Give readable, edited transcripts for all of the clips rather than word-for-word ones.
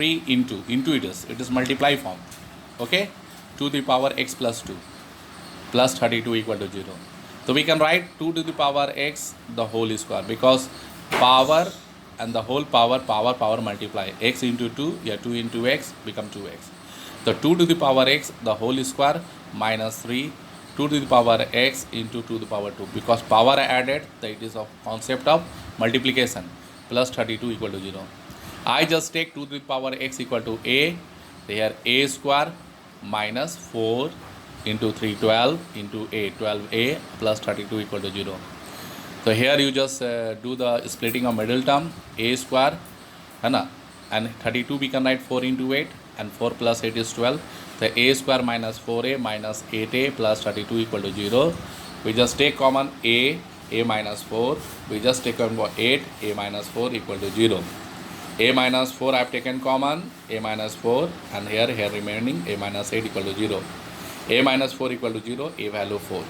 3 into it is multiply form. Okay, 2 to the power x plus 2 plus 32 equal to 0. So we can write 2 to the power x the whole square, because power and the whole power multiply x into 2, yeah, 2 into x become 2x. So 2 to the power x the whole square minus 3 2 to the power x into 2 to the power 2, because power added, that it is of concept of multiplication, plus 32 equal to 0. I just take 2 to the power x equal to a, here a square minus 4 into 3 12 into a 12a plus 32 equal to 0. So here you just do the splitting of middle term, a square है ना, and 32 we can write 4 into 8 and 4 plus 8 is 12. So a square minus 4a minus 8a plus 32 equal to 0. We just take common a minus 4, we just take common 8, a minus 4 equal to 0. A minus 4 I have taken common, a minus 4, and here remaining a minus 8 equal to 0. A minus 4 equal to 0, a value 4.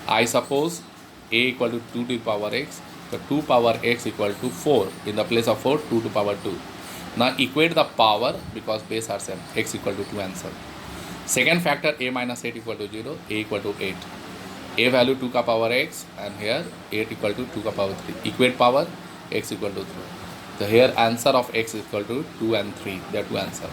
I suppose a equal to 2 to the power x, so 2 power x equal to 4. In the place of 4, 2 to power 2. Now equate the power, because base are same, x equal to 2 answer. Second factor, a minus 8 equal to 0, a equal to 8. A value 2 ka power x, and here 8 equal to 2 ka power 3. Equate power, x equal to 3. So here answer of x is equal to 2 and 3. They are two answer.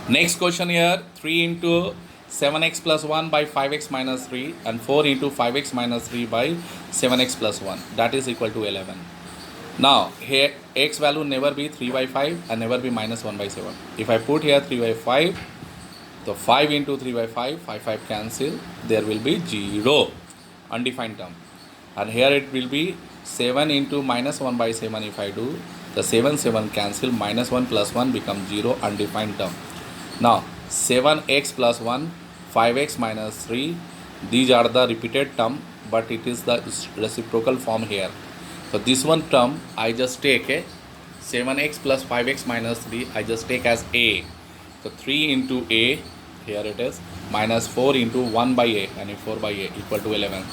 Next question here, 3 into 7x plus 1 by 5x minus 3 and 4 into 5x minus 3 by 7x plus 1. That is equal to 11. Now here x value never be 3 by 5 and never be minus 1 by 7. If I put here 3 by 5, so 5 into 3 by 5, 5 cancel, there will be 0, undefined term. And here it will be 7 into minus 1 by 7 if I do, the 7 cancel, minus 1 plus 1 become 0, undefined term. Now 7x plus 1, 5x minus 3, these are the repeated term, but it is the reciprocal form here. So this one term I just take a 7x plus 5x minus 3, I just take as a. So 3 into a, here it is, minus 4 into 1 by a, and 4 by a equal to 11.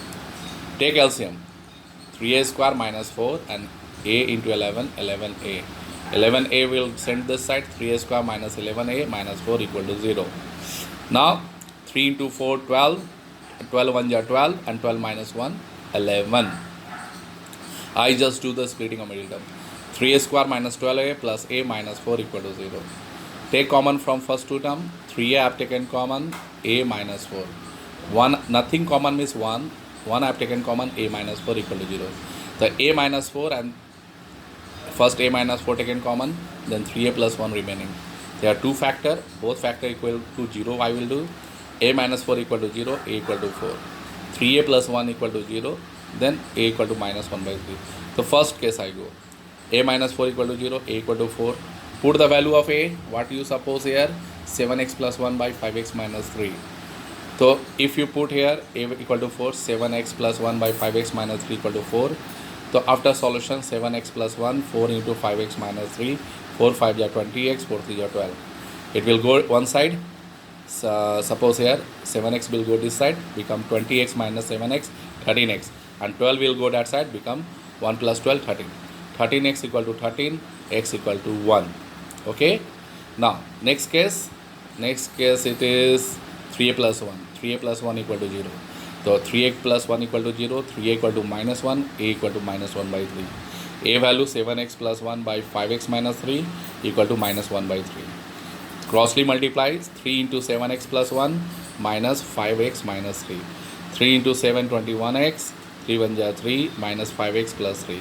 Take LCM, 3a square minus 4 and a into 11, 11a. 11a will send this side, 3a square minus 11a minus 4 equal to 0. Now 3 into 4, 12, 12 1 ja 12, and 12 minus 1, 11. I just do the splitting of middle term. 3a square minus 12a plus a minus 4 equal to 0. Take common from first two term, 3a I have taken common, a minus 4. 1, nothing common means 1. 1 I have taken common, a minus 4 equal to 0. So a minus 4 and first a minus 4 taken common, then 3a plus 1 remaining. There are two factor, both factor equal to 0 I will do. A minus 4 equal to 0, a equal to 4. 3a plus 1 equal to 0, then a equal to minus 1 by 3. So first case I go. A minus 4 equal to 0, a equal to 4. Put the value of a, what you suppose here, 7x plus 1 by 5x minus 3. So if you put here a equal to 4, 7x plus 1 by 5x minus 3 equal to 4. So after solution, 7x plus 1, 4 into 5x minus 3, 4 5 ja 20x, 4 3 ja 12. It will go one side. So suppose here 7x will go this side, become 20x minus 7x, 13x, and 12 will go that side, become 1 plus 12, 13. 13x equal to 13, x equal to 1. Okay. Now next case it is 3a plus 1. 3a plus 1 equal to 0. So 3a plus 1 equal to 0, 3a equal to minus 1, a equal to minus 1 by 3. A value 7x plus 1 by 5x minus 3 equal to minus 1 by 3. Crossly multiplies 3 into 7x plus 1 minus 5x minus 3. 3 into 7, 21x, 3 1 ja 3 minus 5x plus 3.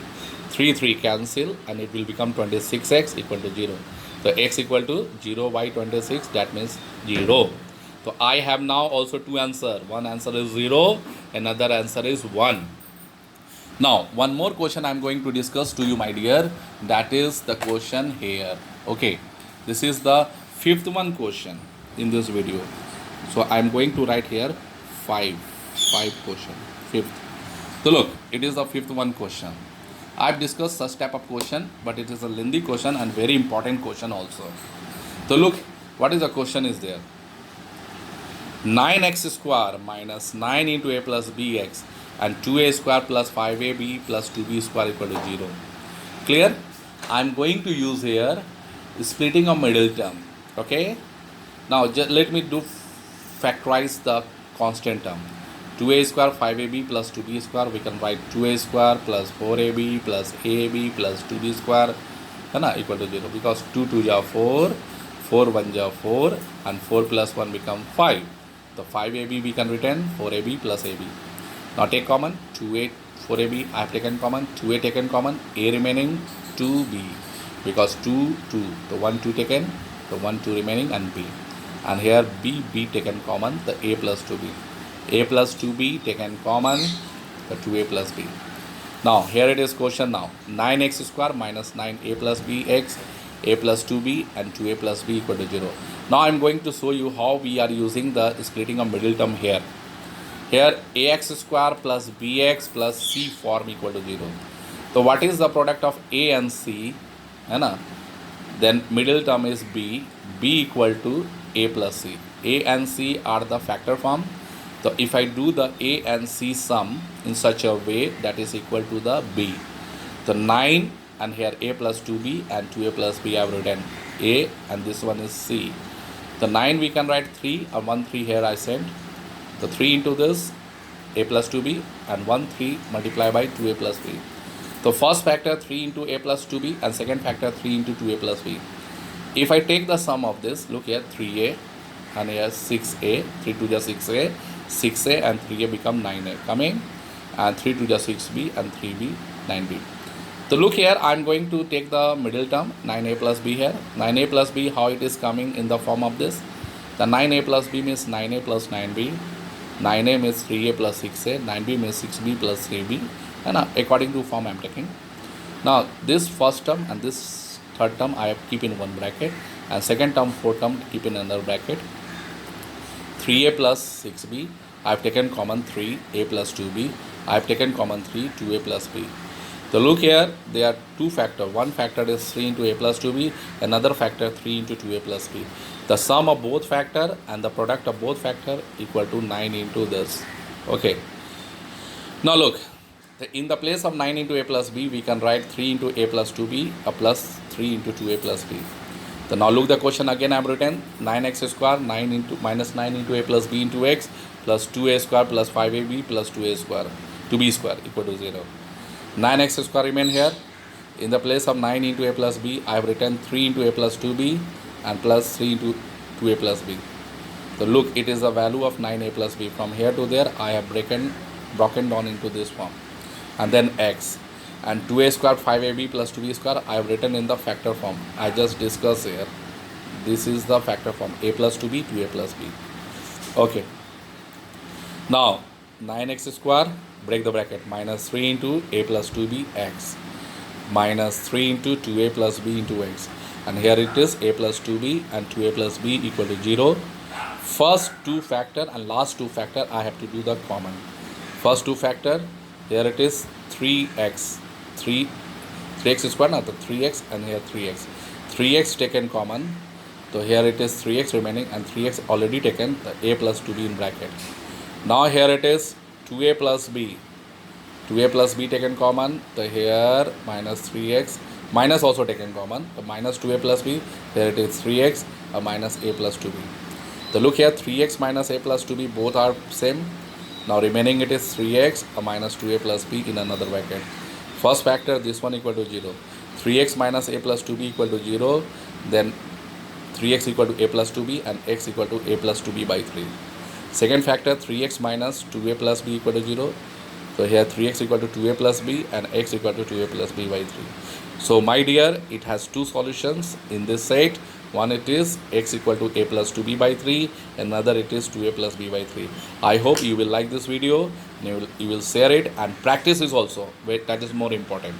3 cancel, and it will become 26x equal to 0. So x equal to 0 by 26, that means 0. So I have now also two answer. One answer is 0, another answer is 1. Now one more question I am going to discuss to you, my dear. That is the question here. Okay, this is the fifth one question in this video. So I am going to write here 5 question, fifth. So look, it is the fifth one question. I have discussed such type of question, but it is a lengthy question and very important question also. So look, what is the question is there? 9x square minus 9 into a plus bx and 2a square plus 5ab plus 2b square equal to 0. Clear? I am going to use here splitting a middle term. Okay, now let me do factorize the constant term. 2a square 5ab plus 2b square, we can write 2a square plus 4ab plus ab plus 2b square है ना equal to 0, because 2 2 जा 4, 4 1 जा 4 and 4 plus 1 become 5. The 5ab we can retain 4ab plus ab. Now take common 2a 4ab I have taken common, 2a taken common, a remaining 2b, because 2 2 the 1 2 taken, the 1 2 remaining and b, and here b taken common, the a plus 2b, a plus 2b taken common, the 2a plus b. Now here it is question now, 9x square minus 9a plus bx, a plus 2b and 2a plus b equal to 0. Now I am going to show you how we are using the splitting of middle term here. Here ax square plus bx plus c form equal to 0. So what is the product of a and c? है ना? Then middle term is b equal to a plus c. A and c are the factor form. So if I do the a and c sum in such a way, that is equal to the b. So 9 and here a plus 2b and 2a plus b I have written a, and this one is c. The 9 we can write 3 or 1 3 here I sent. The 3 into this a plus 2b and 1 3 multiplied by 2a plus b. So first factor 3 into a plus 2b and second factor 3 into 2a plus b. If I take the sum of this, look here 3a and here 6a, 3 to the 6a, 6a and 3a become 9a coming, and 3 to the 6b and 3b 9b. So look here, I am going to take the middle term 9a plus b here. 9a plus b, how it is coming in the form of this? The 9a plus b means 9a plus 9b, 9a means 3a plus 6a, 9b means 6b plus 3b, and according to form I am taking. Now this first term and this third term I have keep in one bracket, and second term fourth term keep in another bracket. 3a plus 6b I have taken common 3, a plus 2b I have taken common 3, 2a plus b. So look here, there are two factors. One factor is 3 into a plus 2b, another factor 3 into 2a plus b. The sum of both factor and the product of both factor equal to 9 into this. Okay. Now look, in the place of 9 into a plus b, we can write 3 into a plus 2b, a plus 3 into 2a plus b. So now look the question again I have written, 9x square, 9 into minus 9 into a plus b into x, plus 2a square plus 5ab plus 2a square, 2b square equal to 0. 9x square remain here. In the place of 9 into a plus b, I have written 3 into a plus 2b and plus 3 into 2a plus b. So look, it is the value of 9a plus b. From here to there, I have broken down into this form. And then x. And 2a square 5ab plus 2b square, I have written in the factor form. I just discussed here. This is the factor form, a plus 2b, 2a plus b. Okay. Now, 9x square, break the bracket, minus 3 into a plus 2b x, minus 3 into 2a plus b into x, and here it is a plus 2b and 2a plus b equal to 0. First two factor and last two factor I have to do the common. First two factor, here it is 3x, 3x square, not the 3x, and here 3x. 3x taken common, so here it is 3x remaining and 3x already taken, the a plus 2b in bracket. Now here it is 2a plus b, 2a plus b taken common, so here minus 3x, minus also taken common, so minus 2a plus b, here it is 3x, minus a plus 2b. So look here, 3x minus a plus 2b both are same. Now remaining it is 3x, minus 2a plus b in another bracket. First factor, this one equal to 0. 3x minus a plus 2b equal to 0, then 3x equal to a plus 2b and x equal to a plus 2b by 3. Second factor, 3x minus 2a plus b equal to 0. So here 3x equal to 2a plus b and x equal to 2a plus b by 3. So my dear, it has two solutions in this set. One it is x equal to a plus 2b by 3, another it is 2a plus b by 3. I hope you will like this video, and you will share it, and practice is also, that is more important.